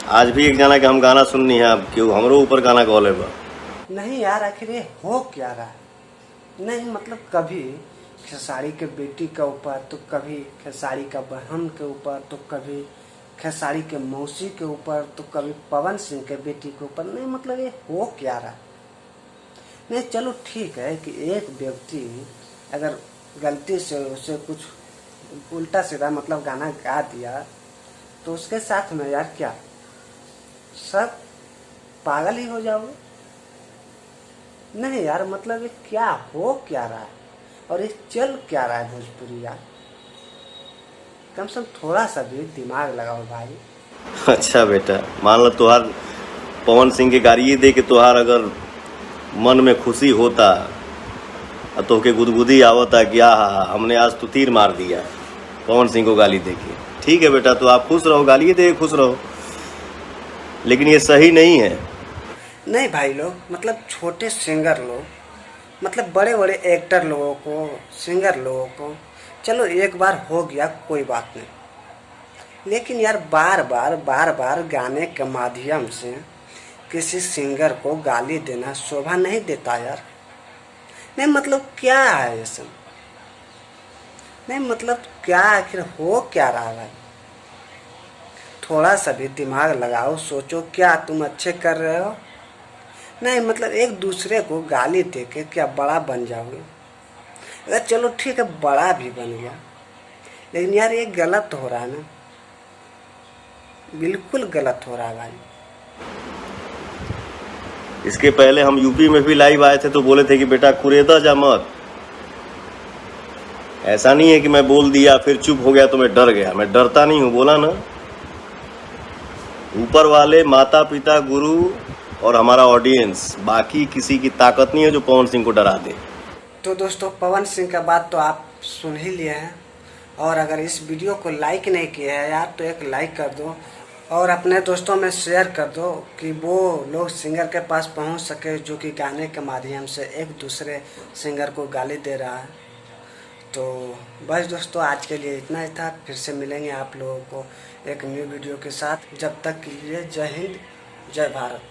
आज भी एक जना के हम गाना सुननी है, अब क्यों हमरो ऊपर गाना गौले बा। नहीं यार, आखिर ये हो क्या रहा है? नहीं मतलब कभी खेसारी के बेटी के ऊपर, तो कभी खेसारी का बहन के ऊपर, तो कभी खेसारी के मौसी के ऊपर, तो कभी पवन सिंह के बेटी के ऊपर। नहीं मतलब ये हो क्या रहा है? नहीं चलो ठीक है कि एक व्यक्ति अगर गलती से उसे कुछ उल्टा सीधा मतलब गाना गा दिया, तो उसके साथ में यार क्या सब पागल ही हो जाओगे? नहीं यार मतलब ये क्या हो क्या रहा है और ये चल क्या रहा है भोजपुरी यार? कम से कम थोड़ा सा भी दिमाग लगाओ भाई। अच्छा बेटा, मान लो तुहार पवन सिंह के गाड़ी दे के तुहार अगर मन में खुशी होता तो के गुदगुदी आवता कि आहा हमने आज तो तीर मार दिया पवन सिंह को गाली दे के। ठीक है बेटा, तो आप खुश रहो, गाली दे के खुश रहो, लेकिन ये सही नहीं है। नहीं भाई लोग, मतलब छोटे सिंगर लोग, मतलब बड़े बड़े एक्टर लोगों को, सिंगर लोगों को चलो एक बार हो गया कोई बात नहीं, लेकिन यार बार बार गाने के माध्यम से किसी सिंगर को गाली देना शोभा नहीं देता यार। नहीं मतलब क्या है ये सब? नहीं मतलब क्या आखिर हो क्या रहा है भाई? थोड़ा सा भी दिमाग लगाओ, सोचो क्या तुम अच्छे कर रहे हो? नहीं मतलब एक दूसरे को गाली दे के क्या बड़ा बन जाओगे? अगर चलो ठीक है बड़ा भी बन गया, लेकिन यार ये गलत हो रहा है ना, बिल्कुल गलत हो रहा है भाई। इसके पहले हम यूपी में भी लाइव आए थे तो बोले थे कि बेटा कुरेदा जा मत। ऐसा नहीं है कि मैं बोल दिया फिर चुप हो गया तो मैं डर गया, मैं डरता नहीं हूँ, बोला ना। ऊपर वाले, माता पिता, गुरु और हमारा ऑडियंस, बाकी किसी की ताकत नहीं है जो पवन सिंह को डरा दे। तो दोस्तों पवन सिंह का बात तो आप सुन ही लिए हैं, और अगर इस वीडियो को लाइक नहीं किया है यार तो एक लाइक कर दो और अपने दोस्तों में शेयर कर दो कि वो लोग सिंगर के पास पहुंच सके जो कि गाने के माध्यम से एक दूसरे सिंगर को गाली दे रहा है। तो बस दोस्तों आज के लिए इतना ही था, फिर से मिलेंगे आप लोगों को एक न्यू वीडियो के साथ। जब तक के लिए जय हिंद, जय भारत।